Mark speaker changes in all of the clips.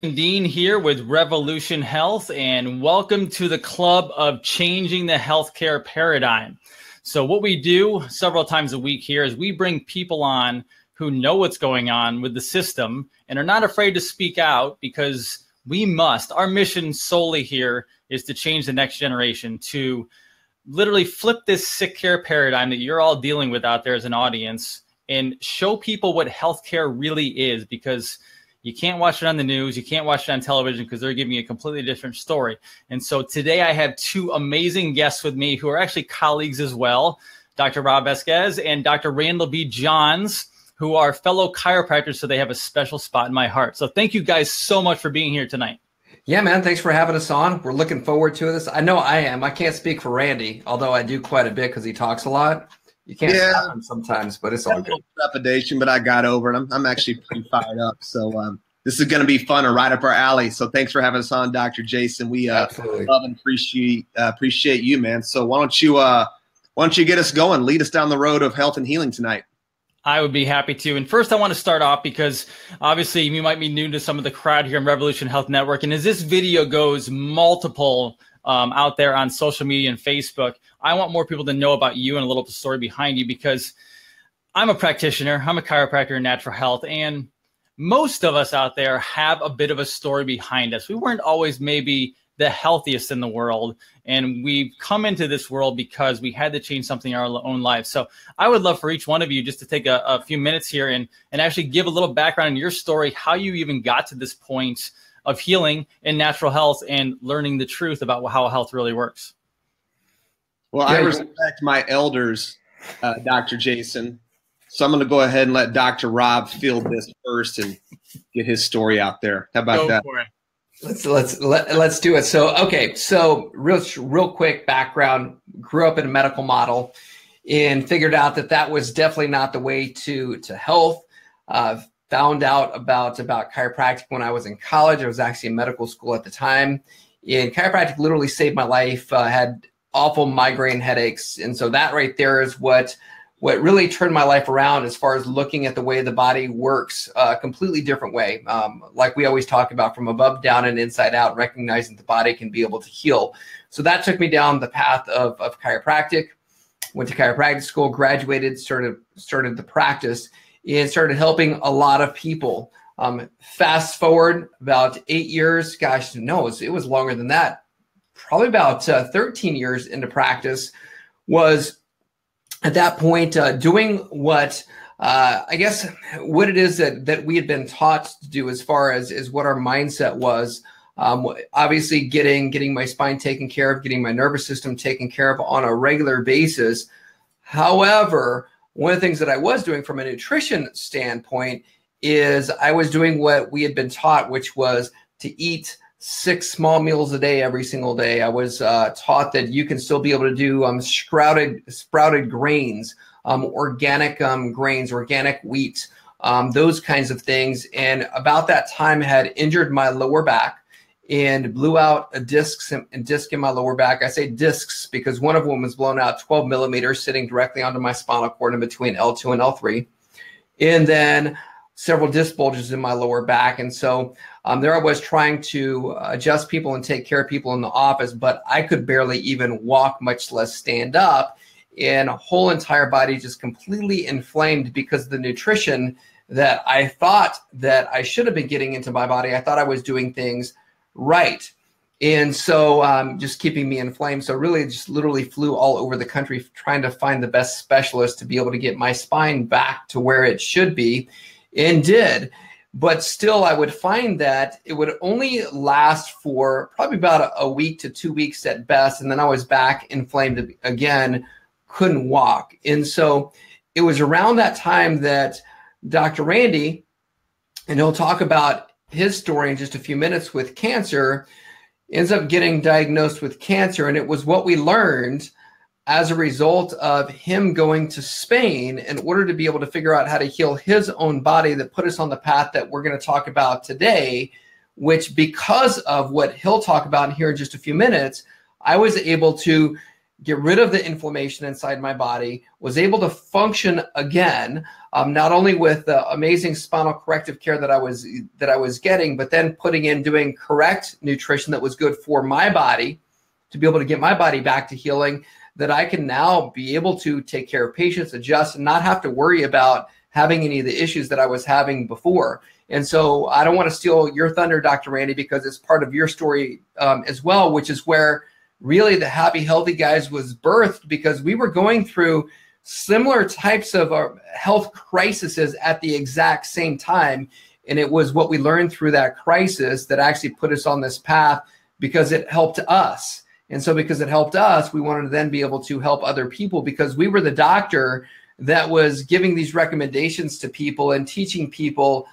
Speaker 1: Dean here with Revolution Health, and welcome to the club of changing the healthcare paradigm. So what we do several times a week here is we bring people on who know what's going on with the system and are not afraid to speak out, because we must. Our mission solely here is to change the next generation, to literally flip this sick care paradigm that you're all dealing with out there as an audience and show people what healthcare really is, because you can't watch it on the news. You can't watch it on television because they're giving you a completely different story. And so today I have two amazing guests with me who are actually colleagues as well, Dr. Rob Esquez and Dr. Randall B. Johns, who are fellow chiropractors, so they have a special spot in my heart. So thank you guys so much for being here tonight.
Speaker 2: Yeah, man. Thanks for having us on. We're looking forward to this. I know I am. I can't speak for Randy, although I do quite a bit because he talks a lot. You can't stop him sometimes, but it's all good.
Speaker 3: Trepidation, but I got over it. I'm actually pretty fired up. So this is going to be fun and right up our alley. So thanks for having us on, Dr. Jason. We love and appreciate you, man. So why don't you get us going? Lead us down the road of health and healing tonight.
Speaker 1: I would be happy to. And first, I want to start off because obviously you might be new to some of the crowd here in Revolution Health Network. And as this video goes multiple out there on social media and Facebook, I want more people to know about you and a little story behind you, because I'm a practitioner. I'm a chiropractor in natural health, and most of us out there have a bit of a story behind us. We weren't always maybe the healthiest in the world, and we've come into this world because we had to change something in our own lives. So I would love for each one of you just to take a few minutes here and actually give a little background in your story, how you even got to this point of healing in natural health and learning the truth about how health really works.
Speaker 3: Well, I respect my elders, Dr. Jason. So I'm going to go ahead and let Dr. Rob field this first and get his story out there. How about that?
Speaker 1: For it.
Speaker 2: Let's do it. So real quick background. Grew up in a medical model and figured out that was definitely not the way to health. Found out about chiropractic when I was in college. I was actually in medical school at the time, and chiropractic literally saved my life. Had awful migraine headaches, and so that right there is what really turned my life around as far as looking at the way the body works, a completely different way. Like we always talk about, from above down and inside out, recognizing the body can be able to heal. So that took me down the path of chiropractic. Went to chiropractic school, graduated, started the practice, and started helping a lot of people. Fast forward about 8 years, gosh, no, it was longer than that. Probably about 13 years into practice. Was at that point doing what I guess what it is that we had been taught to do, as far as what our mindset was. Obviously getting my spine taken care of, getting my nervous system taken care of on a regular basis. However, one of the things that I was doing from a nutrition standpoint is I was doing what we had been taught, which was to eat 6 small meals a day every single day. I was taught that you can still be able to do sprouted grains, organic grains, organic wheat, those kinds of things. And about that time, I had injured my lower back and blew out a disc in my lower back. I say discs because one of them was blown out 12 millimeters, sitting directly onto my spinal cord in between L2 and L3. And then several disc bulges in my lower back. And so there I was trying to adjust people and take care of people in the office, but I could barely even walk, much less stand up. And whole entire body just completely inflamed because of the nutrition that I thought that I should have been getting into my body. I thought I was doing things right. And so just keeping me inflamed. So really just literally flew all over the country trying to find the best specialist to be able to get my spine back to where it should be, and did. But still, I would find that it would only last for probably about a week to 2 weeks at best. And then I was back inflamed again, couldn't walk. And so it was around that time that Dr. Randy, and he'll talk about his story in just a few minutes, with cancer, ends up getting diagnosed with cancer. And it was what we learned as a result of him going to Spain in order to be able to figure out how to heal his own body, that put us on the path that we're going to talk about today, which, because of what he'll talk about here in just a few minutes, I was able to get rid of the inflammation inside my body, was able to function again, not only with the amazing spinal corrective care that I was getting, but then doing correct nutrition that was good for my body to be able to get my body back to healing, that I can now be able to take care of patients, adjust, and not have to worry about having any of the issues that I was having before. And so I don't want to steal your thunder, Dr. Randy, because it's part of your story as well, which is where really the Happy Healthy Guys was birthed, because we were going through similar types of health crises at the exact same time. And it was what we learned through that crisis that actually put us on this path, because it helped us. And so because it helped us, we wanted to then be able to help other people, because we were the doctor that was giving these recommendations to people and teaching people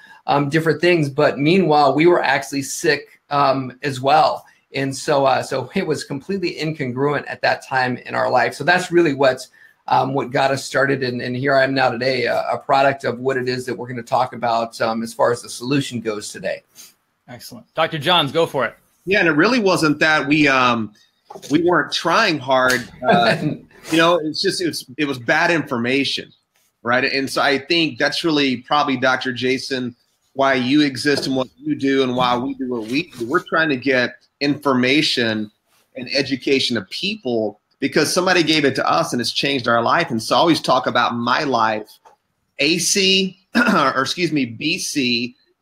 Speaker 2: different things. But meanwhile, we were actually sick as well. And so it was completely incongruent at that time in our life. So that's really what got us started. And here I am now today, a product of what it is that we're going to talk about as far as the solution goes today.
Speaker 1: Excellent. Dr. Johns, go for it.
Speaker 3: Yeah, and it really wasn't that we weren't trying hard. It was bad information, right? And so I think that's really probably, Dr. Jason, why you exist and what you do and why we do what we do. We're trying to get information and education to people because somebody gave it to us and it's changed our life. And so I always talk about my life, BC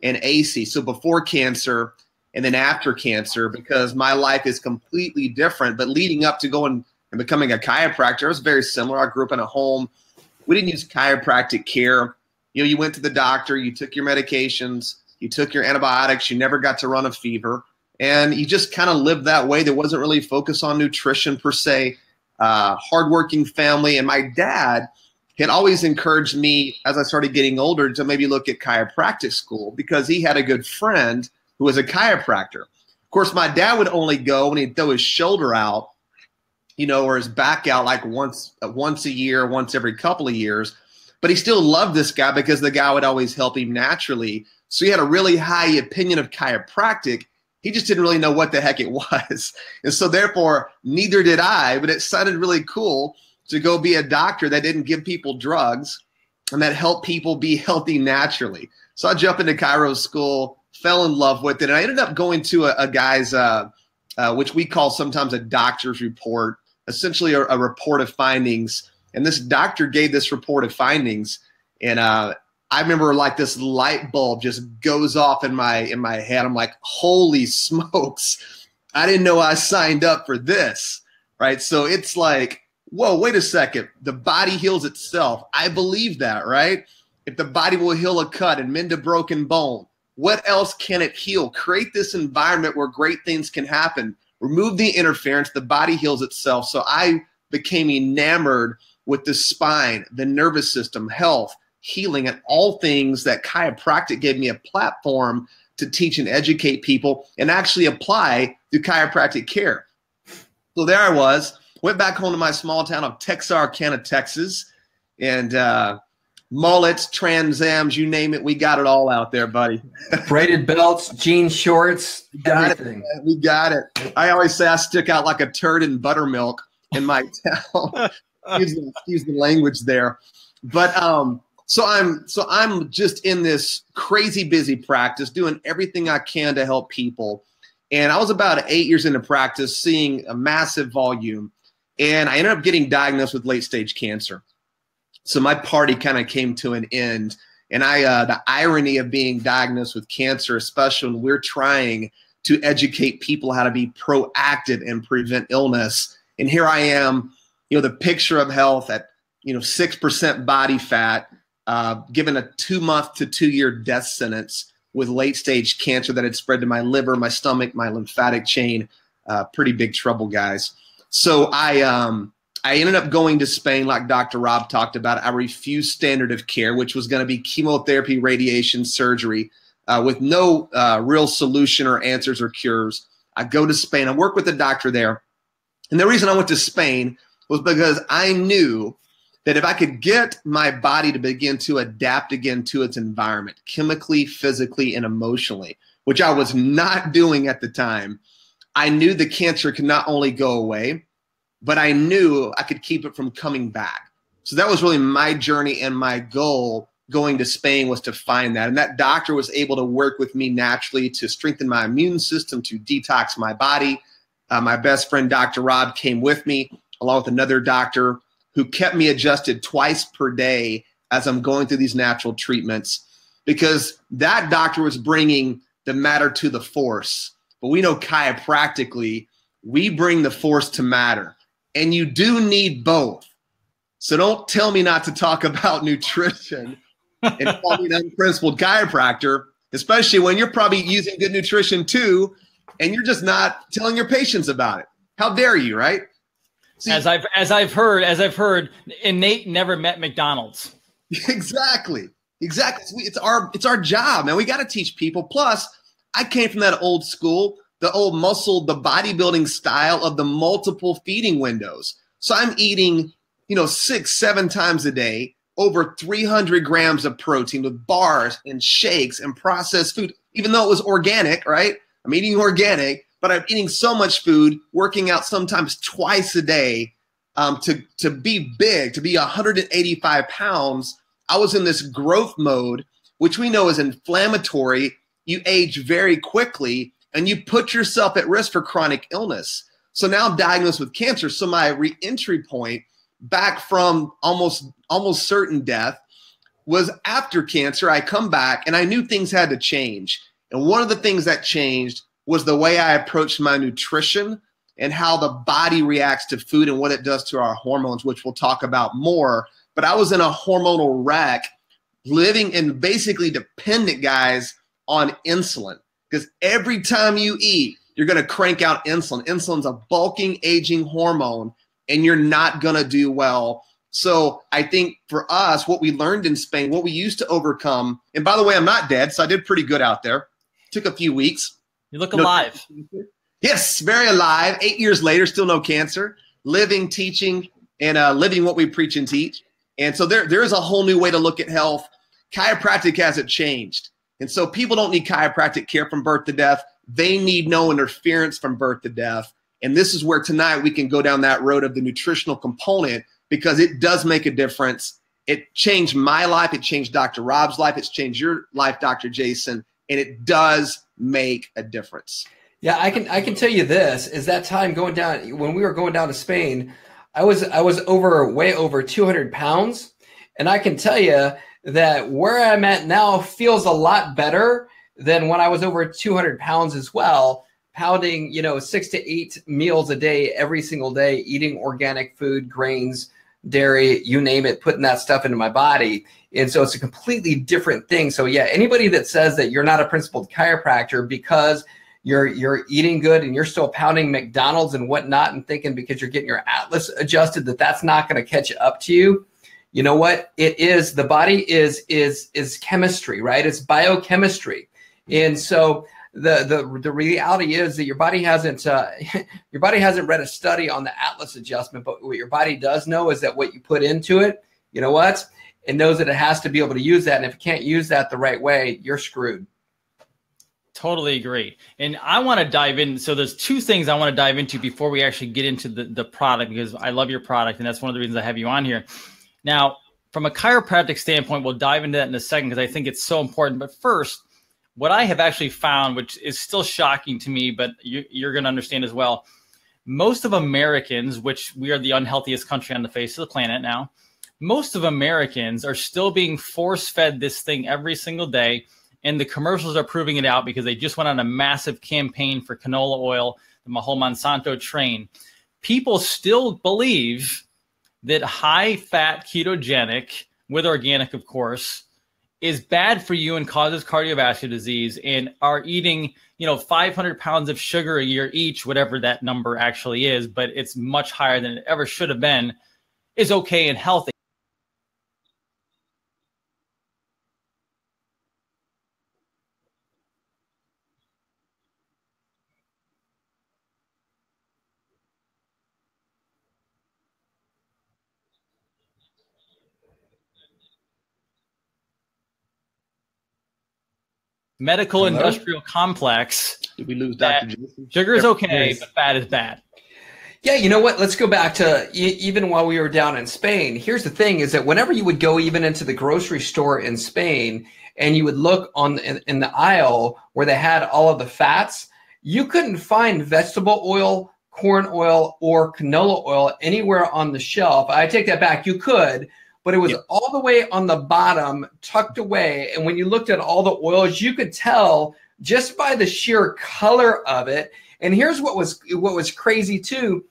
Speaker 3: and AC. So before cancer and then after cancer, because my life is completely different. But leading up to going and becoming a chiropractor, it was very similar. I grew up in a home. We didn't use chiropractic care. You went to the doctor, you took your medications, you took your antibiotics, you never got to run a fever. And you just kind of lived that way. There wasn't really focus on nutrition per se, hardworking family. And my dad had always encouraged me as I started getting older to maybe look at chiropractic school because he had a good friend who was a chiropractor. Of course, my dad would only go when he'd throw his shoulder out, or his back out like once a year, once every couple of years. But he still loved this guy because the guy would always help him naturally. So he had a really high opinion of chiropractic. He just didn't really know what the heck it was. And so therefore, neither did I, but it sounded really cool to go be a doctor that didn't give people drugs and that helped people be healthy naturally. So I jumped into chiro school, fell in love with it. And I ended up going to a guy's, which we call sometimes a doctor's report, essentially a report of findings. And this doctor gave this report of findings. And I remember like this light bulb just goes off in my head. I'm like, holy smokes. I didn't know I signed up for this, right? So it's like, whoa, wait a second. The body heals itself. I believe that, right? If the body will heal a cut and mend a broken bone, what else can it heal? Create this environment where great things can happen. Remove the interference. The body heals itself. So I became enamored with the spine, the nervous system, health, healing, and all things that chiropractic gave me a platform to teach and educate people and actually apply to chiropractic care. So there I was, went back home to my small town of Texarkana, Texas, and mullets, Trans Ams, you name it, we got it all out there, buddy.
Speaker 2: Braided belts, jean shorts,
Speaker 3: everything. We got it. I always say I stick out like a turd in buttermilk in my town. Excuse the language there. But so I'm just in this crazy busy practice, doing everything I can to help people. And I was about 8 years into practice, seeing a massive volume. And I ended up getting diagnosed with late stage cancer. So my party kind of came to an end. And the irony of being diagnosed with cancer, especially when we're trying to educate people how to be proactive and prevent illness. And here I am, the picture of health at, 6% body fat, given a 2-month to 2-year death sentence with late stage cancer that had spread to my liver, my stomach, my lymphatic chain. Pretty big trouble, guys. So I ended up going to Spain, like Dr. Rob talked about. I refused standard of care, which was going to be chemotherapy, radiation, surgery, with no real solution or answers or cures. I go to Spain. I work with a doctor there. And the reason I went to Spain was because I knew that if I could get my body to begin to adapt again to its environment, chemically, physically, and emotionally, which I was not doing at the time, I knew the cancer could not only go away, but I knew I could keep it from coming back. So that was really my journey, and my goal going to Spain was to find that. And that doctor was able to work with me naturally to strengthen my immune system, to detox my body. My best friend, Dr. Rob, came with me, along with another doctor who kept me adjusted twice per day as I'm going through these natural treatments, because that doctor was bringing the matter to the force. But we know chiropractically, we bring the force to matter. And you do need both. So don't tell me not to talk about nutrition and call me an unprincipled chiropractor, especially when you're probably using good nutrition too, and you're just not telling your patients about it. How dare you, right? See,
Speaker 1: as I've heard, Innate never met McDonald's.
Speaker 3: Exactly. It's our job, man. We got to teach people. Plus, I came from that old school, the old muscle, the bodybuilding style of the multiple feeding windows. So I'm eating, 6-7 times a day, over 300 grams of protein with bars and shakes and processed food, even though it was organic, right? I'm eating organic, but I'm eating so much food, working out sometimes twice a day to be big, to be 185 pounds. I was in this growth mode, which we know is inflammatory. You age very quickly, and you put yourself at risk for chronic illness. So now I'm diagnosed with cancer. So my re-entry point back from almost certain death was after cancer. I come back, and I knew things had to change. And one of the things that changed was the way I approached my nutrition and how the body reacts to food and what it does to our hormones, which we'll talk about more. But I was in a hormonal wreck, living and basically dependent, guys, on insulin. Because every time you eat, you're going to crank out insulin. Insulin's a bulking, aging hormone, and you're not going to do well. So I think for us, what we learned in Spain, what we used to overcome, and by the way, I'm not dead, so I did pretty good out there. Took a few weeks.
Speaker 1: You look alive.
Speaker 3: Yes, very alive. 8 years later, still no cancer. Living, teaching, and living what we preach and teach. And so there is a whole new way to look at health. Chiropractic hasn't changed. And so people don't need chiropractic care from birth to death. They need no interference from birth to death. And this is where tonight we can go down that road of the nutritional component, because it does make a difference. It changed my life. It changed Dr. Rob's life. It's changed your life, Dr. Jason. And it does make a difference.
Speaker 2: Yeah, I can tell you this, is that time going down, when we were going down to Spain, I was way over 200 pounds. And I can tell you that where I'm at now feels a lot better than when I was over 200 pounds as well, pounding, 6 to 8 meals a day, every single day, eating organic food, grains, dairy, you name it, putting that stuff into my body. And so it's a completely different thing. So yeah, anybody that says that you're not a principled chiropractor because you're eating good and you're still pounding McDonald's and whatnot and thinking because you're getting your atlas adjusted that's not going to catch up to you. You know what? It is, the body is chemistry, right? It's biochemistry. And so the reality is that your body hasn't read a study on the atlas adjustment, but what your body does know is that what you put into it, you know what? It knows that it has to be able to use that. And if it can't use that the right way, you're screwed.
Speaker 1: Totally agree. And I want to dive in. So there's two things I want to dive into before we actually get into the product, because I love your product. And that's one of the reasons I have you on here. Now, from a chiropractic standpoint, we'll dive into that in a second because I think it's so important. But first, what I have actually found, which is still shocking to me, but you're going to understand as well, most of Americans, which we are the unhealthiest country on the face of the planet now, most of Americans are still being force-fed this thing every single day. And the commercials are proving it out because they just went on a massive campaign for canola oil, the whole Monsanto train. People still believe that high-fat ketogenic, with organic, of course, is bad for you and causes cardiovascular disease, and are eating, 500 pounds of sugar a year each, whatever that number actually is, but it's much higher than it ever should have been, is okay and healthy. Medical industrial complex.
Speaker 3: Did we lose Dr. Jason?
Speaker 1: Sugar is okay, but fat is bad.
Speaker 2: Yeah, you know what? Let's go back to even while we were down in Spain. Here's the thing is that whenever you would go even into the grocery store in Spain and you would look in the aisle where they had all of the fats, you couldn't find vegetable oil, corn oil, or canola oil anywhere on the shelf. I take that back. You could, but it was all the way on the bottom, tucked away. And when you looked at all the oils, you could tell just by the sheer color of it. And here's what was crazy too,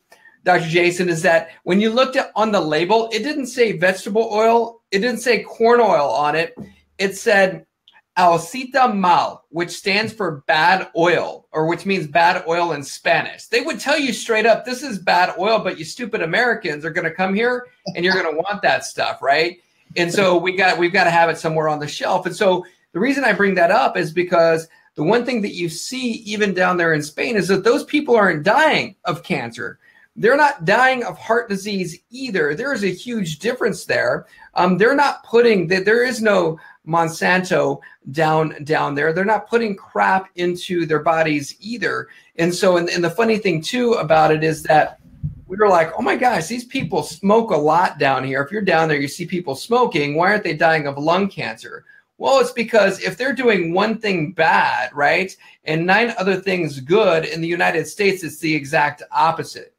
Speaker 2: Dr. Jason, is that when you looked at on the label, it didn't say vegetable oil. It didn't say corn oil on it. It said aceite mal, which stands for bad oil, or which means bad oil in Spanish. They would tell you straight up, this is bad oil, but you stupid Americans are going to come here and you're going to want that stuff, right? And so we've got to have it somewhere on the shelf. And so the reason I bring that up is because the one thing that you see even down there in Spain is that those people aren't dying of cancer. They're not dying of heart disease either. There is a huge difference there. They're not putting that. There is no Monsanto down there. They're not putting crap into their bodies either. And so, and the funny thing too about it is that we were like, oh my gosh, these people smoke a lot down here. If you're down there, you see people smoking. Why aren't they dying of lung cancer? Well, it's because if they're doing one thing bad, right, and 9 other things good, in the United States, it's the exact opposite.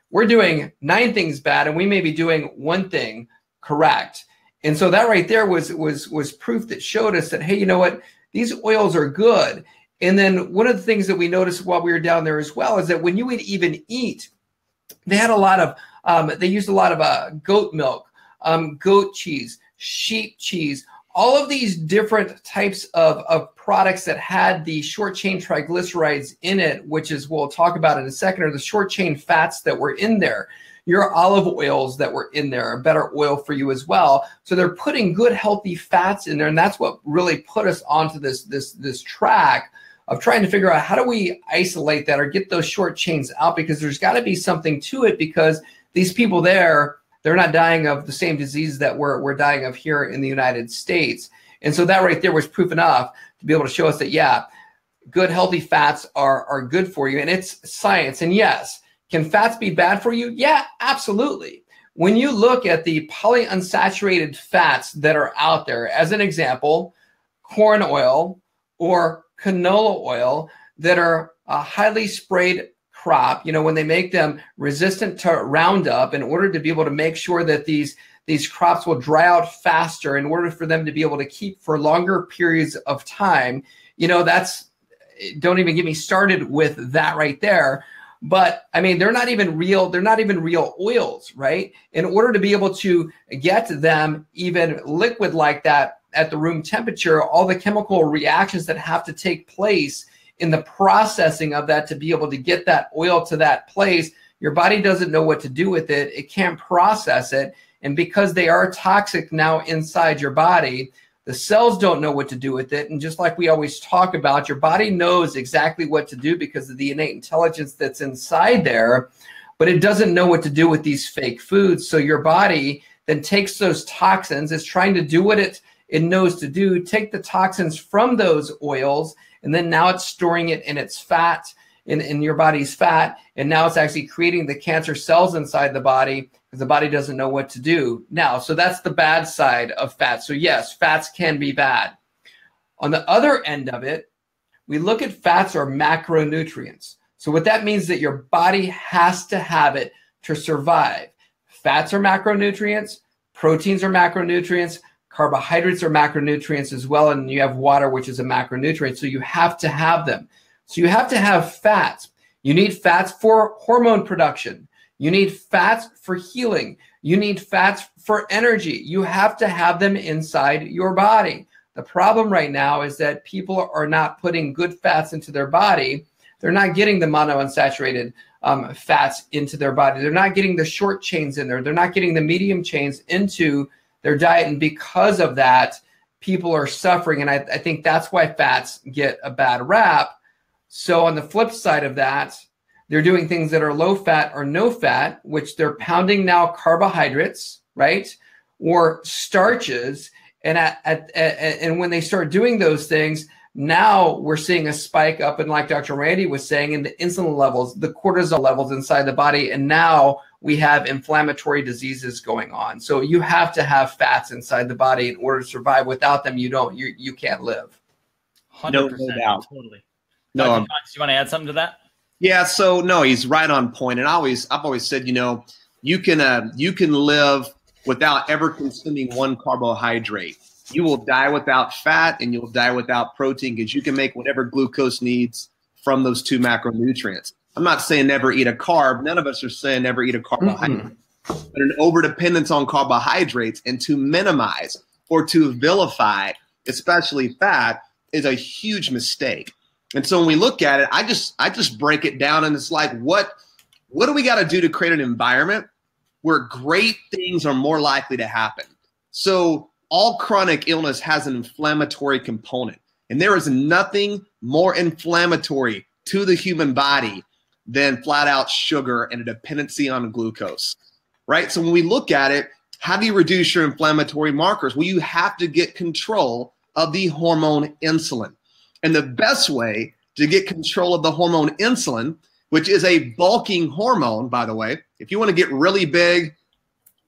Speaker 2: We're doing 9 things bad, and we may be doing 1 thing correct. And so that right there was proof that showed us that, hey, you know what? These oils are good. And then one of the things that we noticed while we were down there as well is that when you would even eat, they had a lot of, they used a lot of goat milk, goat cheese, sheep cheese, all of these different types of products that had the short chain triglycerides in it, which is, we'll talk about in a second, or the short chain fats that were in there. Your olive oils that were in there, a better oil for you as well. So they're putting good, healthy fats in there. And that's what really put us onto this track of trying to figure out how do we isolate that or get those short chains out, because there's got to be something to it, because these people there, they're not dying of the same disease that we're dying of here in the United States. And so that right there was proof enough to be able to show us that, yeah, good, healthy fats are good for you. And it's science. And yes, can fats be bad for you? Yeah, absolutely. When you look at the polyunsaturated fats that are out there, as an example, corn oil or canola oil that are highly sprayed crop, you know, when they make them resistant to Roundup in order to be able to make sure that these crops will dry out faster in order for them to be able to keep for longer periods of time, you know, don't even get me started with that right there. But I mean, they're not even real oils, right? In order to be able to get them even liquid like that at the room temperature, all the chemical reactions that have to take place in the processing of that to be able to get that oil to that place, your body doesn't know what to do with it. It can't process it. And because they are toxic now inside your body, the cells don't know what to do with it. And just like we always talk about, your body knows exactly what to do because of the innate intelligence that's inside there, but it doesn't know what to do with these fake foods. So your body then takes those toxins, is trying to do what it knows to do, take the toxins from those oils, and then now it's storing it in its fat, in your body's fat, and now it's actually creating the cancer cells inside the body because the body doesn't know what to do now. So that's the bad side of fat. So yes, fats can be bad. On the other end of it, we look at fats are macronutrients. So what that means is that your body has to have it to survive. Fats are macronutrients, proteins are macronutrients, carbohydrates are macronutrients as well, and you have water, which is a macronutrient, so you have to have them. So you have to have fats. You need fats for hormone production. You need fats for healing. You need fats for energy. You have to have them inside your body. The problem right now is that people are not putting good fats into their body. They're not getting the monounsaturated fats into their body. They're not getting the short chains in there. They're not getting the medium chains into their diet. And because of that, people are suffering. And I think that's why fats get a bad rap. So on the flip side of that, they're doing things that are low fat or no fat, which they're pounding now carbohydrates, right? Or starches. And when they start doing those things, Now we're seeing a spike up in, like Dr. Randy was saying, in the insulin levels, the cortisol levels inside the body. And now we have inflammatory diseases going on. So you have to have fats inside the body in order to survive. Without them, you can't live.
Speaker 1: 100%.
Speaker 3: No doubt.
Speaker 1: Totally.
Speaker 3: No,
Speaker 1: Dr. Fox, you want to add something to that?
Speaker 3: Yeah. So no, he's right on point. And I've always said, you can live without ever consuming one carbohydrate. You will die without fat and you'll die without protein because you can make whatever glucose needs from those two macronutrients. I'm not saying never eat a carb. None of us are saying never eat a carbohydrate. But an overdependence on carbohydrates and to minimize or to vilify, especially fat, is a huge mistake. And so when we look at it, I just break it down, and it's like, what do we got to do to create an environment where great things are more likely to happen? So all chronic illness has an inflammatory component, and there is nothing more inflammatory to the human body than flat out sugar and a dependency on glucose, right? So when we look at it, how do you reduce your inflammatory markers? Well, you have to get control of the hormone insulin. And the best way to get control of the hormone insulin, which is a bulking hormone, by the way, if you want to get really big,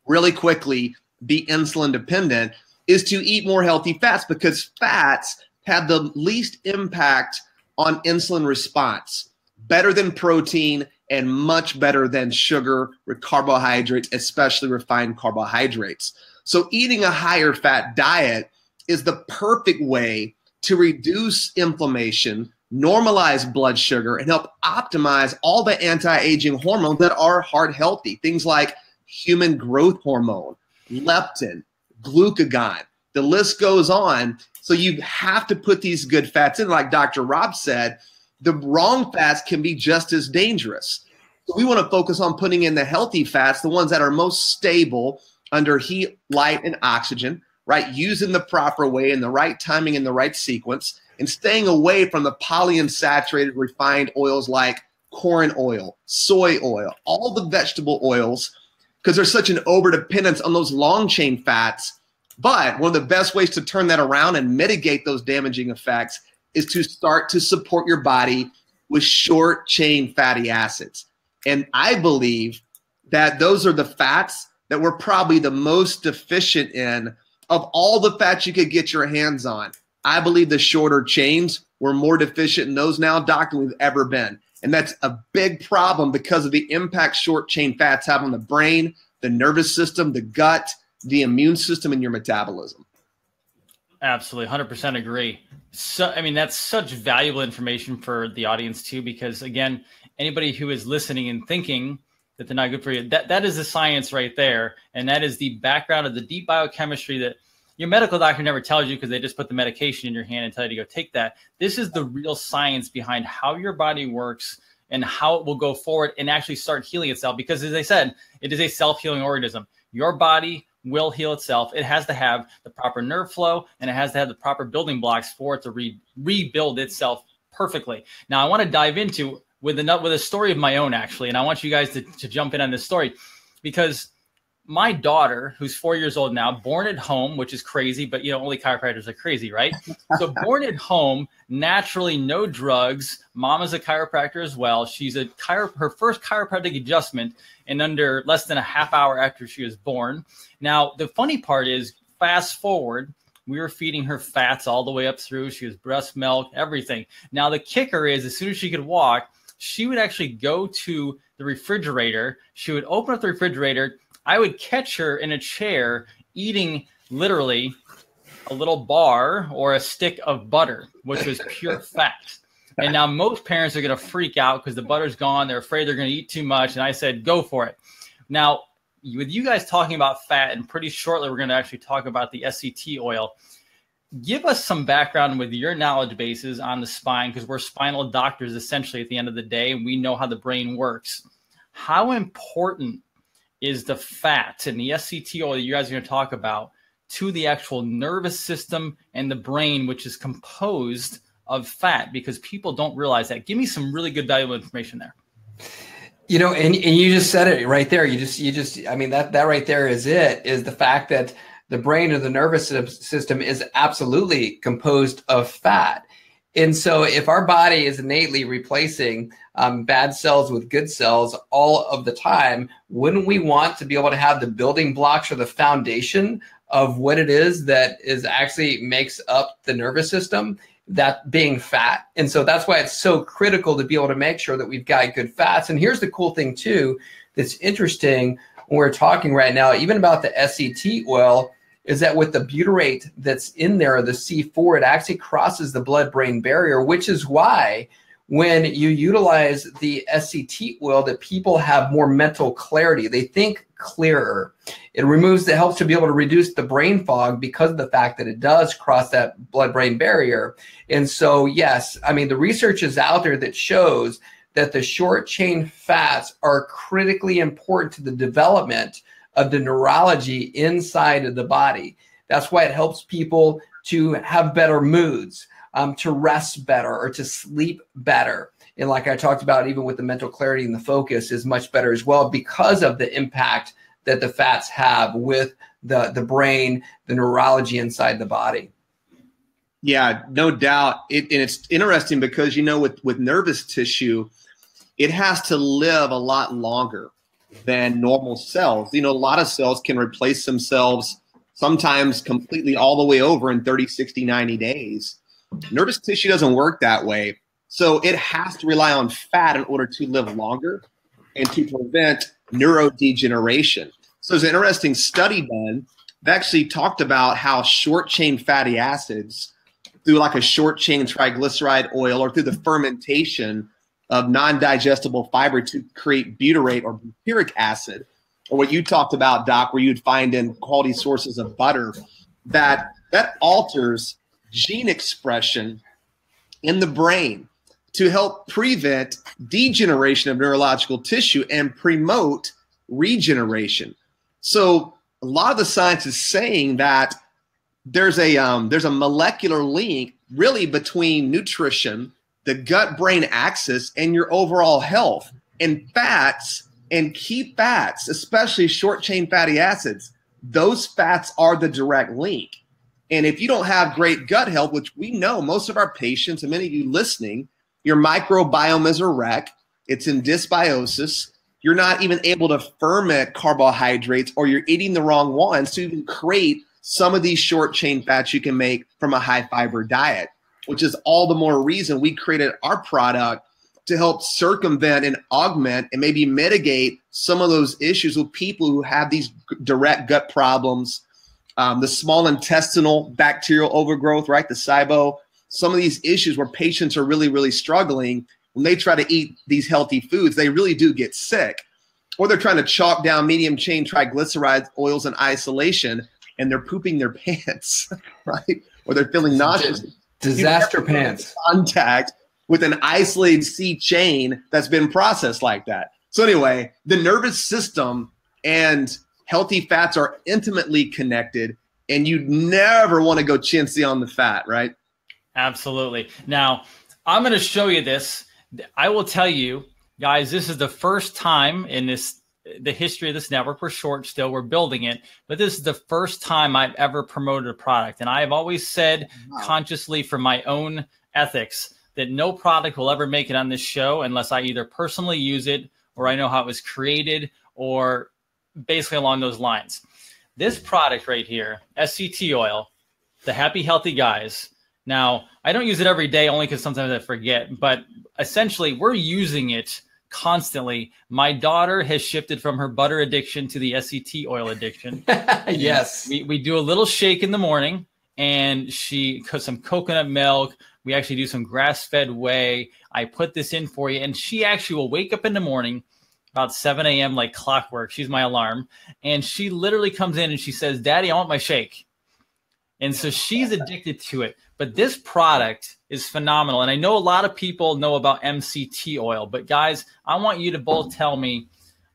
Speaker 3: really quickly, be insulin dependent, is to eat more healthy fats, because fats have the least impact on insulin response, better than protein and much better than sugar or carbohydrates, especially refined carbohydrates. So eating a higher fat diet is the perfect way to reduce inflammation, normalize blood sugar, and help optimize all the anti-aging hormones that are heart healthy. Things like human growth hormone, leptin, glucagon, the list goes on. So you have to put these good fats in. Like Dr. Rob said, the wrong fats can be just as dangerous. So we want to focus on putting in the healthy fats, the ones that are most stable under heat, light, and oxygen, right? Using the proper way and the right timing and the right sequence, and staying away from the polyunsaturated refined oils like corn oil, soy oil, all the vegetable oils, because there's such an overdependence on those long chain fats. But one of the best ways to turn that around and mitigate those damaging effects is to start to support your body with short chain fatty acids. And I believe that those are the fats that we're probably the most deficient in of all the fats you could get your hands on. I believe the shorter chains, we're more deficient in those now, Doc, than we've ever been. And that's a big problem because of the impact short chain fats have on the brain, the nervous system, the gut, the immune system, and your metabolism.
Speaker 1: Absolutely. 100% agree. So, I mean, that's such valuable information for the audience too, because again, anybody who is listening and thinking that they're not good for you, that is the science right there. And that is the background of the deep biochemistry that your medical doctor never tells you, because they just put the medication in your hand and tell you to go take that. This is the real science behind how your body works and how it will go forward and actually start healing itself. Because as I said, it is a self-healing organism. Your body will heal itself. It has to have the proper nerve flow, and it has to have the proper building blocks for it to rebuild itself perfectly. Now, I want to dive into with a story of my own, actually, and I want you guys to jump in on this story, because my daughter, who's 4 years old now, born at home, which is crazy, but only chiropractors are crazy, right? So born at home, naturally, no drugs. Mom is a chiropractor as well. She's her first chiropractic adjustment in under less than a half hour after she was born. Now, the funny part is, fast forward, we were feeding her fats all the way up through. She was breast milk, everything. Now, the kicker is, as soon as she could walk, she would actually go to the refrigerator. She would open up the refrigerator. I would catch her in a chair eating literally a little bar or a stick of butter, which was pure fat. And now most parents are going to freak out because the butter's gone. They're afraid they're going to eat too much. And I said, go for it. Now, with you guys talking about fat, and pretty shortly we're going to actually talk about the SCT oil, give us some background with your knowledge bases on the spine, because we're spinal doctors essentially at the end of the day, and we know how the brain works. How important is the fat and the SCT oil that you guys are going to talk about to the actual nervous system and the brain, which is composed of fat? Because people don't realize that. Give me some really good valuable information there.
Speaker 2: And you just said it right there. I mean, that right there is the fact that the brain or the nervous system is absolutely composed of fat. And so if our body is innately replacing bad cells with good cells all of the time, wouldn't we want to be able to have the building blocks or the foundation of what it is that is actually makes up the nervous system, that being fat? And so that's why it's so critical to be able to make sure that we've got good fats. And here's the cool thing too, that's interesting when we're talking right now, even about the SCT oil, is that with the butyrate that's in there, the C4, it actually crosses the blood-brain barrier, which is why when you utilize the SCT oil, that people have more mental clarity. They think clearer. It helps to be able to reduce the brain fog because of the fact that it does cross that blood-brain barrier. And so, yes, I mean, the research is out there that shows that the short-chain fats are critically important to the development of the neurology inside of the body. That's why it helps people to have better moods, to rest better, or to sleep better. And like I talked about, even with the mental clarity and the focus is much better as well because of the impact that the fats have with the brain, the neurology inside the body.
Speaker 3: Yeah, no doubt. And it's interesting because, you know, with nervous tissue, it has to live a lot longer than normal cells. You know, a lot of cells can replace themselves sometimes completely all the way over in 30, 60, 90 days. Nervous tissue doesn't work that way. So it has to rely on fat in order to live longer and to prevent neurodegeneration. So there's an interesting study done that actually talked about how short-chain fatty acids, through like a short-chain triglyceride oil or through the fermentation of non-digestible fiber to create butyrate or butyric acid, or what you talked about, Doc, where you'd find in quality sources of butter, that alters gene expression in the brain to help prevent degeneration of neurological tissue and promote regeneration. So a lot of the science is saying that there's a molecular link really between nutrition, the gut-brain axis, and your overall health. And fats and key fats, especially short-chain fatty acids, those fats are the direct link. And if you don't have great gut health, which we know most of our patients and many of you listening, your microbiome is a wreck. It's in dysbiosis. You're not even able to ferment carbohydrates, or you're eating the wrong ones to even create some of these short-chain fats you can make from a high-fiber diet, which is all the more reason we created our product to help circumvent and augment and maybe mitigate some of those issues with people who have these direct gut problems, the small intestinal bacterial overgrowth, right, the SIBO, some of these issues where patients are really, really struggling. When they try to eat these healthy foods, they really do get sick. Or they're trying to chalk down medium-chain triglyceride oils in isolation, and they're pooping their pants, right? Or they're feeling nauseous.
Speaker 2: Disaster pants.
Speaker 3: Contact with an isolated C chain that's been processed like that. So anyway, the nervous system and healthy fats are intimately connected, and you never want to go chintzy on the fat, right?
Speaker 1: Absolutely. Now, I'm going to show you this. I will tell you, guys, this is the first time in the history of this network. We're short still, we're building it, but this is the first time I've ever promoted a product. And I have always said consciously for my own ethics that no product will ever make it on this show unless I either personally use it or I know how it was created or basically along those lines. This product right here, SCT oil, the Happy Healthy Guys. Now, I don't use it every day only because sometimes I forget, but essentially we're using it constantly. My daughter has shifted from her butter addiction to the SCT oil addiction.
Speaker 2: Yes.
Speaker 1: We do a little shake in the morning, and she puts some coconut milk. We actually do some grass-fed whey. I put this in for you, and she actually will wake up in the morning about 7 a.m. like clockwork. She's my alarm. And she literally comes in and she says, "Daddy, I want my shake." And so she's addicted to it. But this product is phenomenal. And I know a lot of people know about MCT oil. But guys, I want you to both tell me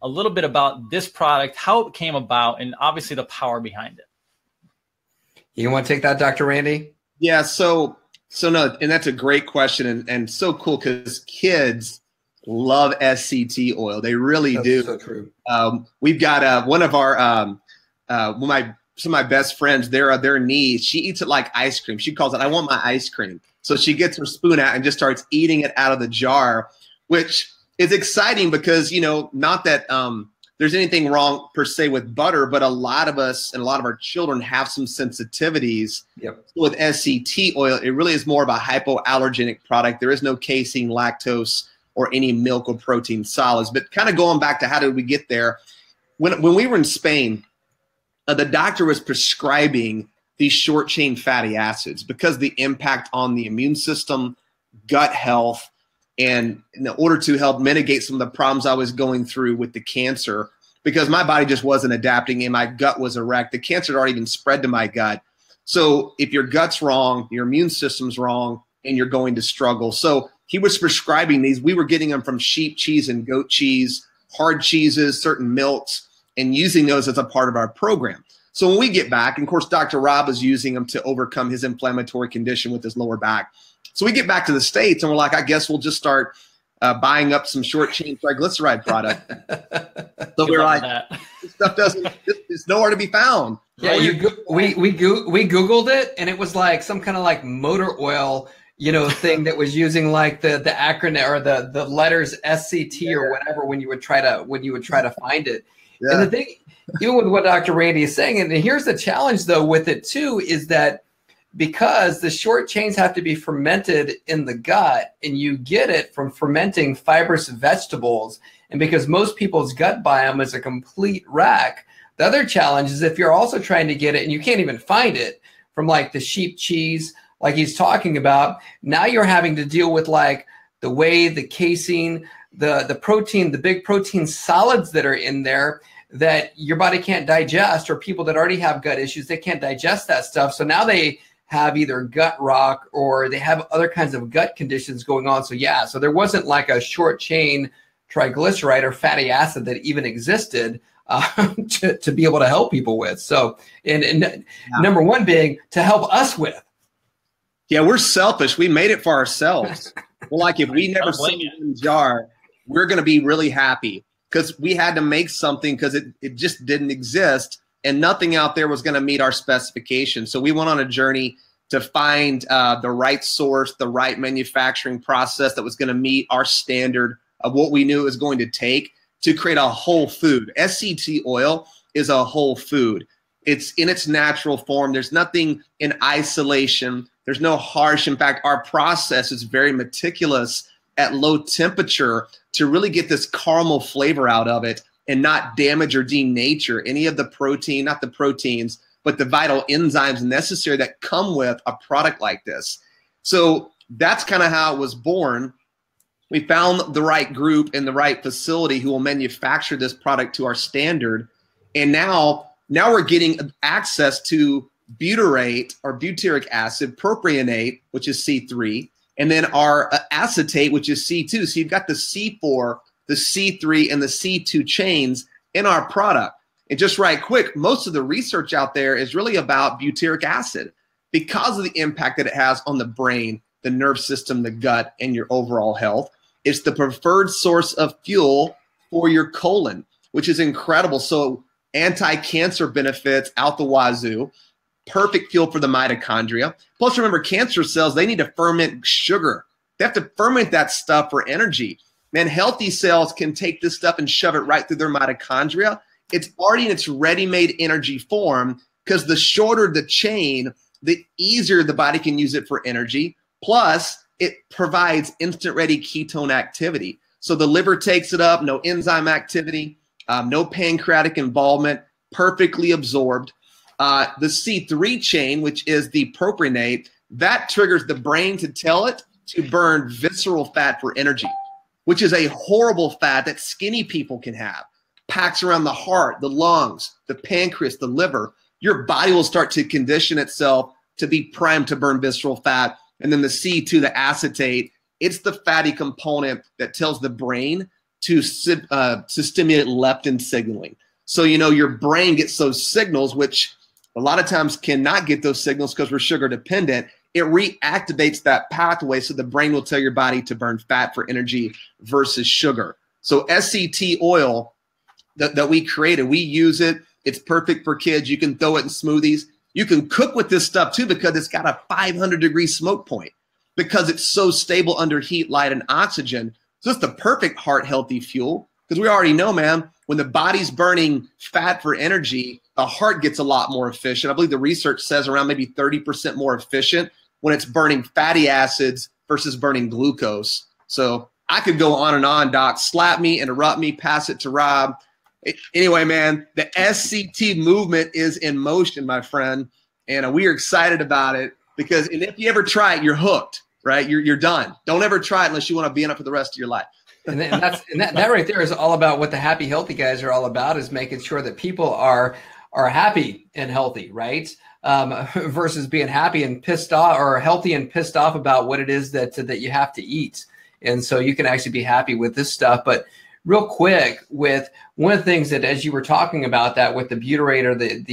Speaker 1: a little bit about this product, how it came about, and obviously the power behind it.
Speaker 2: You want to take that, Dr. Randy?
Speaker 3: Yeah, so no, and that's a great question and so cool because kids love SCT oil. They really do.
Speaker 2: So true.
Speaker 3: We've got one of our some of my best friends, their niece, she eats it like ice cream. She calls it, "I want my ice cream." So she gets her spoon out and just starts eating it out of the jar, which is exciting because, you know, not that there's anything wrong per se with butter, but a lot of us and a lot of our children have some sensitivities.
Speaker 2: Yep.
Speaker 3: With SCT oil. It really is more of a hypoallergenic product. There is no casein, lactose, or any milk or protein solids. But kind of going back to how did we get there? When we were in Spain, the doctor was prescribing these short chain fatty acids because the impact on the immune system, gut health, and in order to help mitigate some of the problems I was going through with the cancer, because my body just wasn't adapting and my gut was a wreck. The cancer had already been spread to my gut. So if your gut's wrong, your immune system's wrong, and you're going to struggle. So he was prescribing these. We were getting them from sheep cheese and goat cheese, hard cheeses, certain milks, and using those as a part of our program. So when we get back, and of course, Dr. Rob is using them to overcome his inflammatory condition with his lower back. So we get back to the States and we're like, I guess we'll just start buying up some short chain triglyceride product. So we're like, this stuff it's nowhere to be found.
Speaker 2: Yeah, we Googled it and it was like some kind of like motor oil, you know, thing that was using like the acronym or the letters SCT or whatever when you would try to find it. Yeah. And the thing, even with what Dr. Randy is saying, and here's the challenge though with it too, is that because the short chains have to be fermented in the gut and you get it from fermenting fibrous vegetables, and because most people's gut biome is a complete wreck, the other challenge is if you're also trying to get it and you can't even find it from like the sheep cheese, like he's talking about, now you're having to deal with like the whey, the casein, the protein, the big protein solids that are in there that your body can't digest, or people that already have gut issues, they can't digest that stuff. So now they have either gut rot or they have other kinds of gut conditions going on. So yeah, so there wasn't like a short chain triglyceride or fatty acid that even existed to be able to help people with. So, and number one being to help us with.
Speaker 3: Yeah, we're selfish. We made it for ourselves. Well, like if we never seen it in a jar, we're going to be really happy because we had to make something because it just didn't exist. And nothing out there was going to meet our specifications. So we went on a journey to find the right source, the right manufacturing process that was going to meet our standard of what we knew it was going to take to create a whole food. SCT oil is a whole food. It's in its natural form. There's nothing in isolation. There's no harsh. In fact, our process is very meticulous at low temperature to really get this caramel flavor out of it and not damage or denature any of the protein, not the proteins, but the vital enzymes necessary that come with a product like this. So that's kind of how it was born. We found the right group and the right facility who will manufacture this product to our standard. And now we're getting access to butyrate or butyric acid, propionate, which is C3, and then our acetate, which is C2. So you've got the C4, the C3, and the C2 chains in our product. And just right quick, most of the research out there is really about butyric acid because of the impact that it has on the brain, the nerve system, the gut, and your overall health. It's the preferred source of fuel for your colon, which is incredible. So anti-cancer benefits out the wazoo, perfect fuel for the mitochondria. Plus, remember, cancer cells, they need to ferment sugar. They have to ferment that stuff for energy. Man, healthy cells can take this stuff and shove it right through their mitochondria. It's already in its ready-made energy form because the shorter the chain, the easier the body can use it for energy. Plus, it provides instant-ready ketone activity. So the liver takes it up, no enzyme activity, no pancreatic involvement, perfectly absorbed. The C3 chain, which is the propionate, that triggers the brain to tell it to burn visceral fat for energy, which is a horrible fat that skinny people can have. Packs around the heart, the lungs, the pancreas, the liver. Your body will start to condition itself to be primed to burn visceral fat. And then the C2, the acetate, it's the fatty component that tells the brain to stimulate leptin signaling. So, you know, your brain gets those signals, which a lot of times cannot get those signals because we're sugar dependent. It reactivates that pathway so the brain will tell your body to burn fat for energy versus sugar. So SCT oil that we created, we use it. It's perfect for kids. You can throw it in smoothies. You can cook with this stuff too because it's got a 500-degree smoke point. because it's so stable under heat, light, and oxygen. So it's the perfect heart healthy fuel, because we already know, man, when the body's burning fat for energy, the heart gets a lot more efficient. I believe the research says around maybe 30% more efficient when it's burning fatty acids versus burning glucose. So I could go on and on, Doc. Slap me, interrupt me, pass it to Rob. Anyway, man, the SCT movement is in motion, my friend, and we are excited about it because if you ever try it, you're hooked, right? You're done. Don't ever try it unless you want to be in it for the rest of your life.
Speaker 2: And that right there is all about what the happy, healthy guys are all about, is making sure that people are happy and healthy, right? Versus being happy and pissed off, or healthy and pissed off about what it is that you have to eat. And so you can actually be happy with this stuff. But real quick, with one of the things that, as you were talking about that with the butyrate or the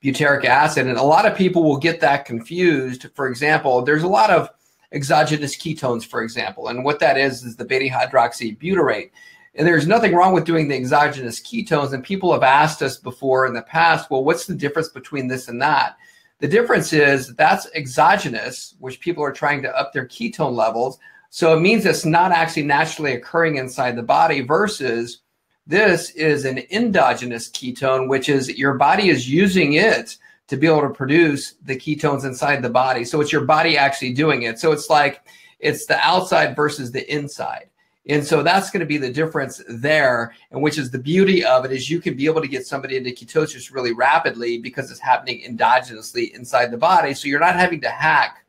Speaker 2: butyric acid, and a lot of people will get that confused. For example, there's a lot of exogenous ketones, for example, and what that is the beta hydroxybutyrate. And there's nothing wrong with doing the exogenous ketones. And people have asked us before in the past, well, what's the difference between this and that? The difference is that's exogenous, which people are trying to up their ketone levels. So it means it's not actually naturally occurring inside the body, versus this is an endogenous ketone, which is your body is using it to be able to produce the ketones inside the body. So it's your body actually doing it. So it's like it's the outside versus the inside. And so that's going to be the difference there. And which is the beauty of it, is you can be able to get somebody into ketosis really rapidly because it's happening endogenously inside the body. So you're not having to hack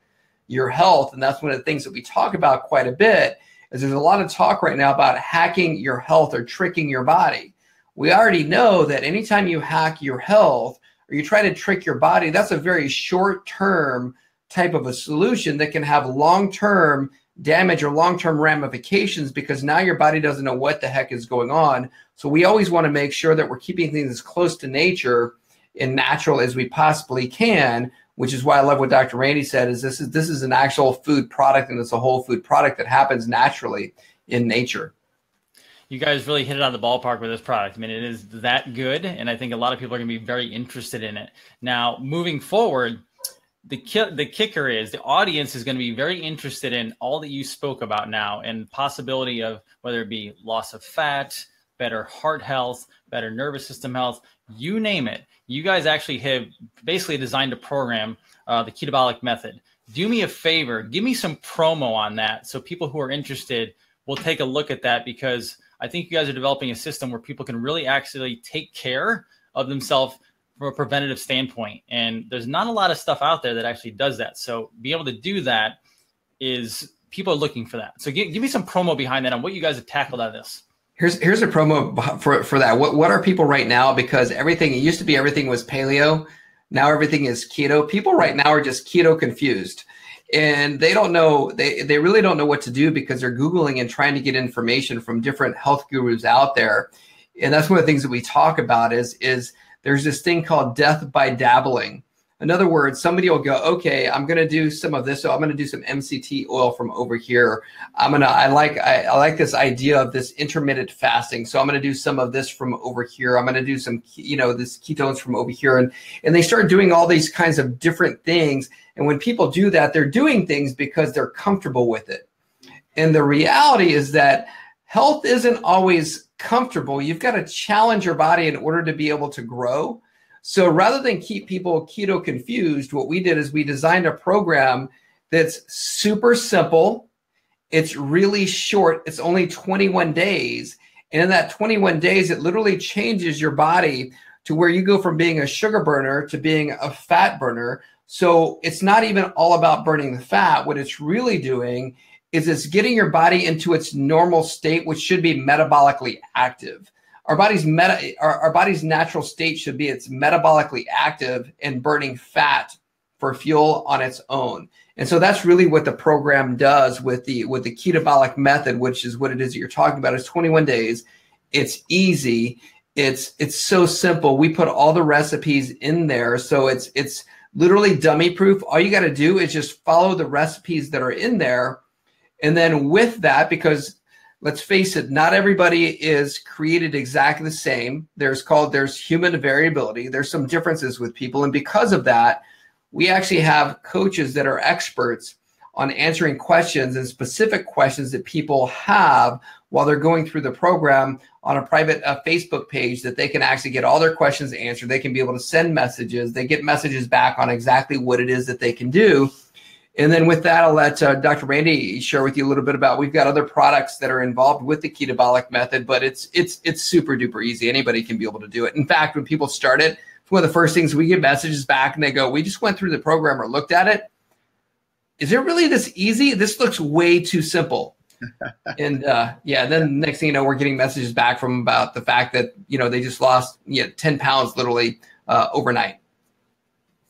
Speaker 2: your health. And that's one of the things that we talk about quite a bit, is there's a lot of talk right now about hacking your health or tricking your body. We already know that anytime you hack your health or you try to trick your body, that's a very short-term type of a solution that can have long-term damage or long-term ramifications, because now your body doesn't know what the heck is going on. So we always want to make sure that we're keeping things as close to nature and natural as we possibly can, which is why I love what Dr. Randy said, is this is an actual food product, and it's a whole food product that happens naturally in nature.
Speaker 1: You guys really hit it on the ballpark with this product. I mean, it is that good, and I think a lot of people are going to be very interested in it. Now, moving forward, the kicker is the audience is going to be very interested in all that you spoke about now, and possibility of whether it be loss of fat, better heart health, better nervous system health, you name it. You guys actually have basically designed a program, the Keto method. Do me a favor, give me some promo on that so people who are interested will take a look at that, because I think you guys are developing a system where people can really actually take care of themselves from a preventative standpoint. And there's not a lot of stuff out there that actually does that. So be able to do that is, people are looking for that. So give me some promo behind that on what you guys have tackled out of this.
Speaker 2: Here's a promo for that. What are people right now? Because everything, it used to be everything was paleo. Now everything is keto. People right now are just keto confused. And they don't know, they really don't know what to do, because they're Googling and trying to get information from different health gurus out there. And that's one of the things that we talk about is there's this thing called death by dabbling. In other words, somebody will go, okay, I'm going to do some of this. So I'm going to do some MCT oil from over here. I like this idea of this intermittent fasting. So I'm going to do some of this from over here. I'm going to do some, this ketones from over here. And they start doing all these kinds of different things. And when people do that, they're doing things because they're comfortable with it. And the reality is that health isn't always comfortable. You've got to challenge your body in order to be able to grow. So rather than keep people keto confused, what we did is we designed a program that's super simple. It's really short. It's only 21 days. And in that 21 days, it literally changes your body to where you go from being a sugar burner to being a fat burner. So it's not even all about burning the fat. What it's really doing is it's getting your body into its normal state, which should be metabolically active. Our body's natural state should be it's metabolically active and burning fat for fuel on its own. And so that's really what the program does with the Keto method, which is what it is that you're talking about. It's 21 days. It's easy. It's so simple. We put all the recipes in there. So it's literally dummy proof. All you got to do is just follow the recipes that are in there. And then with that, because let's face it, not everybody is created exactly the same. There's human variability. There's some differences with people. And because of that, we actually have coaches that are experts on answering questions and specific questions that people have while they're going through the program on a private Facebook page, that they can actually get all their questions answered. They can be able to send messages. They get messages back on exactly what it is that they can do. And then with that, I'll let Dr. Randy share with you a little bit about, we've got other products that are involved with the Keto method, but it's super duper easy. Anybody can be able to do it. In fact, when people start it, one of the first things we get messages back and they go, we just went through the program or looked at it. Is it really this easy? This looks way too simple. And then next thing you know, we're getting messages back from about the fact that, they just lost 10 pounds literally overnight.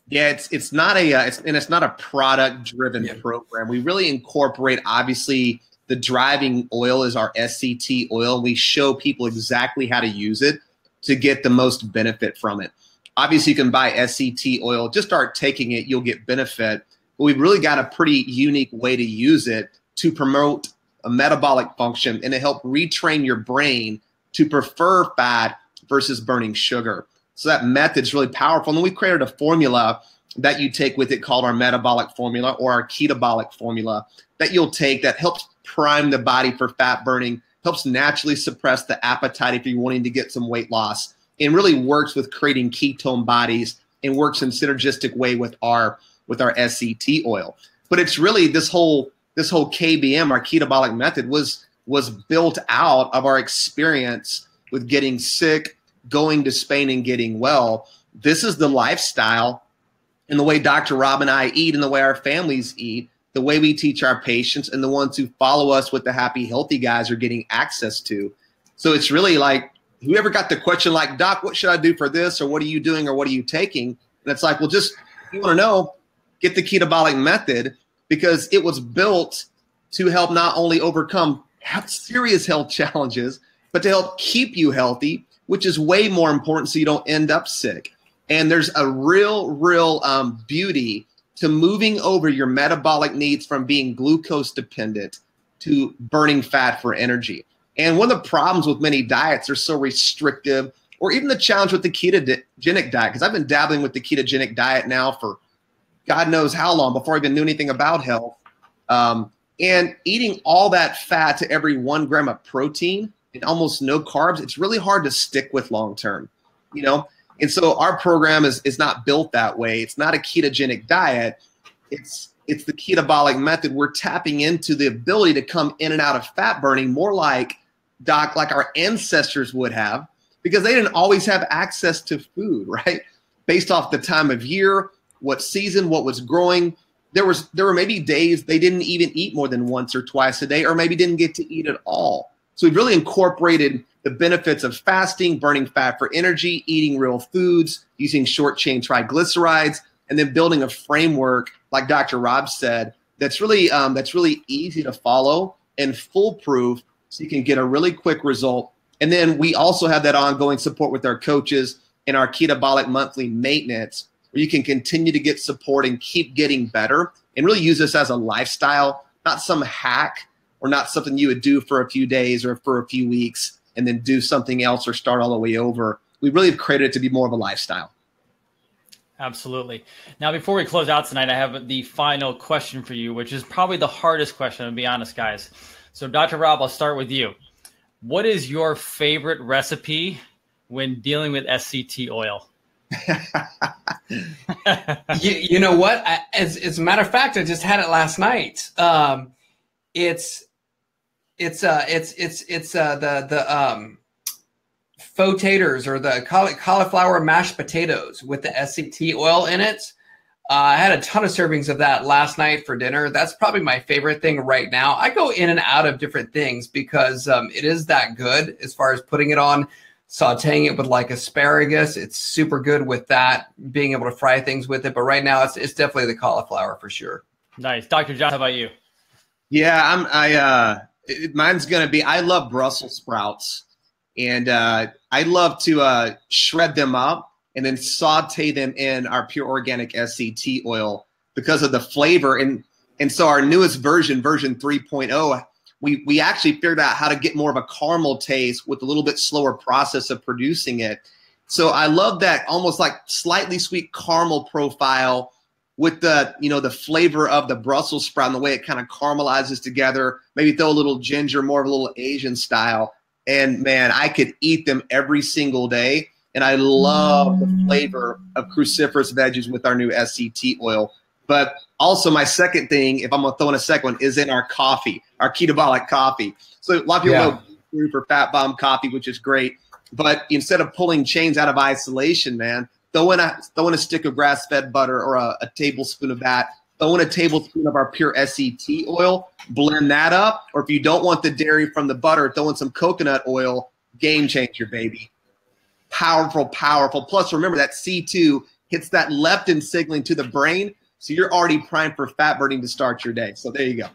Speaker 3: Yeah, it's not a product driven program. We really incorporate, obviously, the driving oil is our SCT oil. We show people exactly how to use it to get the most benefit from it. Obviously, you can buy SCT oil, just start taking it, you'll get benefit. But we've really got a pretty unique way to use it to promote a metabolic function and to help retrain your brain to prefer fat versus burning sugar. So that method's really powerful. And then we created a formula that you take with it called our metabolic formula or our ketabolic formula that you'll take that helps prime the body for fat burning, helps naturally suppress the appetite if you're wanting to get some weight loss, and really works with creating ketone bodies and works in synergistic way with our SCT oil. But it's really this whole KBM, our ketabolic method, was built out of our experience with getting sick, going to Spain and getting well. This is the lifestyle and the way Dr. Rob and I eat and the way our families eat, the way we teach our patients, and the ones who follow us with the Happy Healthy Guys are getting access to. So it's really like, whoever got the question like, Doc, what should I do for this? Or what are you doing? Or what are you taking? And it's like, well, just, if you want to know, get the ketabolic method, because it was built to help not only overcome serious health challenges, but to help keep you healthy, which is way more important so you don't end up sick. And there's a real beauty to moving over your metabolic needs from being glucose dependent to burning fat for energy. And one of the problems with many diets, they're so restrictive, or even the challenge with the ketogenic diet, because I've been dabbling with the ketogenic diet now for God knows how long before I even knew anything about health. And eating all that fat to every 1 gram of protein and almost no carbs, it's really hard to stick with long term, And so our program is not built that way. It's not a ketogenic diet. It's the ketabolic method. We're tapping into the ability to come in and out of fat burning more like our ancestors would have, because they didn't always have access to food, right? Based off the time of year, what season, what was growing. There were maybe days they didn't even eat more than once or twice a day, or maybe didn't get to eat at all. So we've really incorporated the benefits of fasting, burning fat for energy, eating real foods, using short chain triglycerides, and then building a framework, like Dr. Rob said, that's really easy to follow and foolproof, so you can get a really quick result. And then we also have that ongoing support with our coaches in our Ketabolic Monthly Maintenance, where you can continue to get support and keep getting better, and really use this as a lifestyle, not some hack or not something you would do for a few days or for a few weeks and then do something else or start all the way over. We really have created it to be more of a lifestyle.
Speaker 1: Absolutely. Now, before we close out tonight, I have the final question for you, which is probably the hardest question, to be honest, guys. So Dr. Rob, I'll start with you. What is your favorite recipe when dealing with SCT oil?
Speaker 2: you know what? As a matter of fact, I just had it last night. It's the faux taters, or the cauliflower mashed potatoes with the SCT oil in it. I had a ton of servings of that last night for dinner. That's probably my favorite thing right now. I go in and out of different things because it is that good as far as putting it on, sauteing it with like asparagus. It's super good with that, being able to fry things with it. But right now it's definitely the cauliflower for sure.
Speaker 1: Nice. Dr. John, how about you?
Speaker 3: Yeah, mine's going to be, I love Brussels sprouts, and I love to shred them up and then saute them in our pure organic SCT oil because of the flavor. And so our newest version 3.0, we actually figured out how to get more of a caramel taste with a little bit slower process of producing it. So I love that almost like slightly sweet caramel profile with the, the flavor of the Brussels sprout and the way it kind of caramelizes together. Maybe throw a little ginger, more of a little Asian style. And man, I could eat them every single day. And I love the flavor of cruciferous veggies with our new SCT oil. But also my second thing, if I'm going to throw in a second one, is in our coffee, our Keto coffee. So a lot of people go for fat bomb coffee, which is great. But instead of pulling chains out of isolation, man, throw in a stick of grass-fed butter or a tablespoon of that. Throw in a tablespoon of our pure SCT oil. Blend that up. Or if you don't want the dairy from the butter, throw in some coconut oil. Game changer, baby. Powerful, powerful. Plus, remember that C2 hits that leptin signaling to the brain. So you're already primed for fat burning to start your day. So there you go.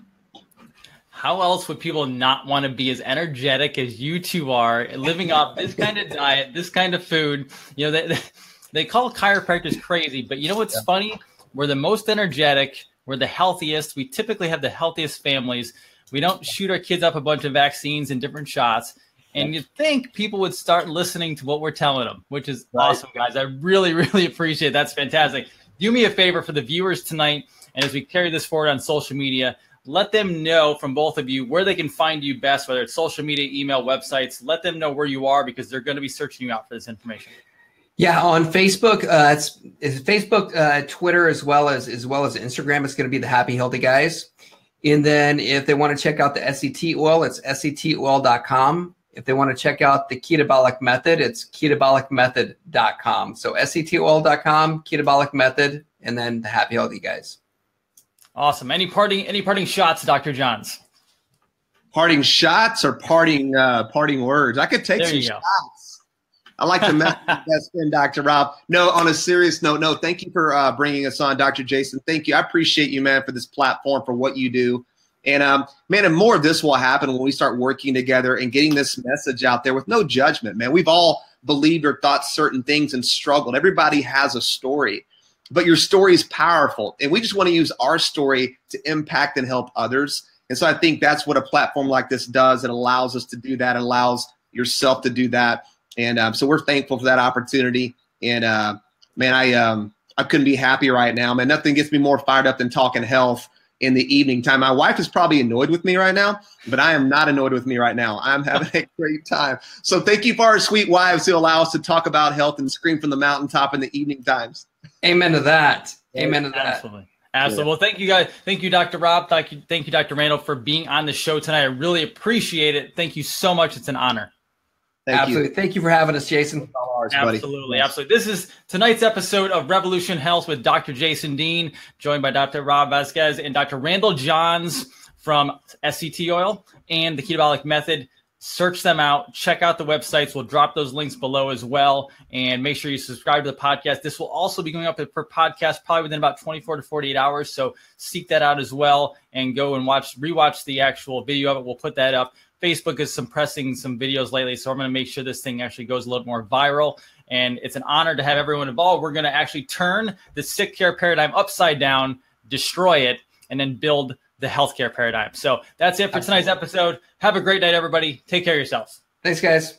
Speaker 1: How else would people not want to be as energetic as you two are, living off this kind of diet, this kind of food? They call chiropractors crazy, but you know what's funny? We're the most energetic. We're the healthiest. We typically have the healthiest families. We don't shoot our kids up a bunch of vaccines and different shots. And you'd think people would start listening to what we're telling them, which is awesome, guys. I really, really appreciate it. That's fantastic. Do me a favor for the viewers tonight, and as we carry this forward on social media, let them know from both of you where they can find you best, whether it's social media, email, websites. Let them know where you are because they're going to be searching you out for this information.
Speaker 2: Yeah, on Facebook, it's Facebook, Twitter, as well as Instagram. It's going to be the Happy Healthy Guys. And then if they want to check out the SCT oil, it's sctoil.com. If they want to check out the Keto Method, it's ketobolicmethod.com. So sctoil.com, Keto Method, and then the Happy Healthy Guys.
Speaker 1: Awesome. Any parting shots, Dr. Johns?
Speaker 3: Parting shots or parting words? I could take some shots. I like to mess with my best friend, Dr. Rob. No, on a serious note, no, thank you for bringing us on, Dr. Jason. Thank you. I appreciate you, man, for this platform, for what you do. And, man, and more of this will happen when we start working together and getting this message out there with no judgment, man. We've all believed or thought certain things and struggled. Everybody has a story, but your story is powerful. And we just want to use our story to impact and help others. And so I think that's what a platform like this does. It allows us to do that. It allows yourself to do that. And so we're thankful for that opportunity. And, man, I couldn't be happier right now, man. Nothing gets me more fired up than talking health in the evening time. My wife is probably annoyed with me right now, but I am not annoyed with me right now. I'm having a great time. So thank you for our sweet wives who allow us to talk about health and scream from the mountaintop in the evening times.
Speaker 2: Amen to that. Amen to that.
Speaker 1: Absolutely. Absolutely. Well, thank you guys. Thank you, Dr. Rob. Thank you, Dr. Randall, for being on the show tonight. I really appreciate it. Thank you so much. It's an honor.
Speaker 2: Absolutely. Thank you for having us, Jason.
Speaker 1: Absolutely. Absolutely. This is tonight's episode of Revolution Health with Dr. Jason Dean, joined by Dr. Rob Vasquez and Dr. Randall Johns from SCT Oil and the Keto Method. Search them out. Check out the websites. We'll drop those links below as well. And make sure you subscribe to the podcast. This will also be going up per podcast probably within about 24 to 48 hours. So seek that out as well and go and rewatch the actual video of it. We'll put that up. Facebook is suppressing some videos lately, so I'm going to make sure this thing actually goes a little more viral. And it's an honor to have everyone involved. We're going to actually turn the sick care paradigm upside down, destroy it, and then build the healthcare paradigm. So that's it for tonight's episode. Have a great night, everybody. Take care of yourselves.
Speaker 2: Thanks, guys.